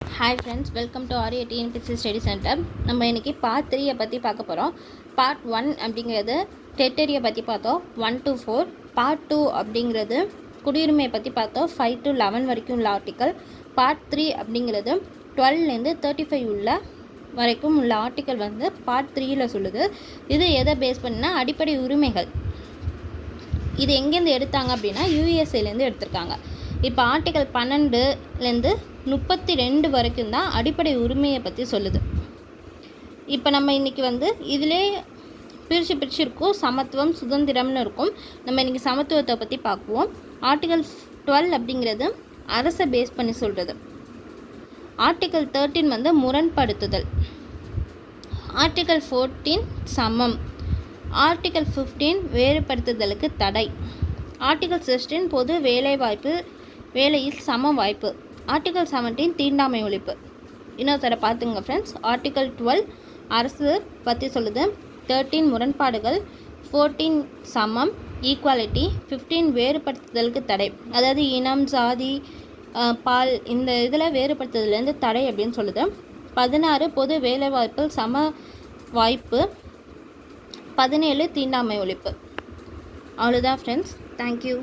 Hi friends, welcome to RA TNPSC Study Center. நம்ம இன்னைக்கு part 3 பற்றி பார்க்க போகிறோம். பார்ட் 1 அப்படிங்கிறது டெரிட்டரியை பற்றி பார்த்தோம் 1 to 4. பார்ட் 2 அப்படிங்கிறது குடியுரிமையை பற்றி பார்த்தோம் 5 to 11 வரைக்கும் உள்ள ஆர்டிக்கல். பார்ட் 3 அப்படிங்கிறது 12லேருந்து 35 உள்ள வரைக்கும் உள்ள ஆர்டிக்கல் வந்து பார்ட் 3ல் சொல்லுது. இது எதை பேஸ் பண்ணினா அடிப்படை உரிமைகள். இது எங்கேருந்து எடுத்தாங்க அப்படின்னா யூஎஸ்ஏலேருந்து எடுத்திருக்காங்க. இப்போ ஆர்டிக்கல் 12லேருந்து 32 வரைக்கும் தான் அடிப்படை உரிமையை பற்றி சொல்லுது. இப்போ நம்ம இன்றைக்கி வந்து இதிலே பிரித்து இருக்கும் சமத்துவம் சுதந்திரம்னு இருக்கும். நம்ம இன்றைக்கி சமத்துவத்தை பற்றி பார்க்குவோம். ஆர்டிக்கல் 12 அப்படிங்கிறது அரசை பேஸ் பண்ணி சொல்கிறது. ஆர்டிக்கல் 13 வந்து முரண்படுத்துதல். ஆர்டிக்கல் 14 சமம். ஆர்டிக்கல் 15 வேறுபடுத்துதலுக்கு தடை. ஆர்டிக்கல் 16 பொது வேலையில் சம வாய்ப்பு. ஆர்டிக்கல் 17 தீண்டாமை ஒழிப்பு. இன்னொருத்தர பார்த்துங்க ஃப்ரெண்ட்ஸ். ஆர்டிக்கல் 12 அரசு பற்றி சொல்லுது. 13 முரண்பாடுகள். 14 சமம் ஈக்குவாலிட்டி. 15 வேறுபடுத்துதலுக்கு தடை, அதாவது இனம் சாதி பால் இந்த இதில் வேறுபடுத்துதலேருந்து தடை அப்படின்னு சொல்லுது. 16 பொது வேலைவாய்ப்பில் சம வாய்ப்பு. 17 தீண்டாமை ஒழிப்பு. அவ்வளோதான் ஃப்ரெண்ட்ஸ். தேங்க்யூ.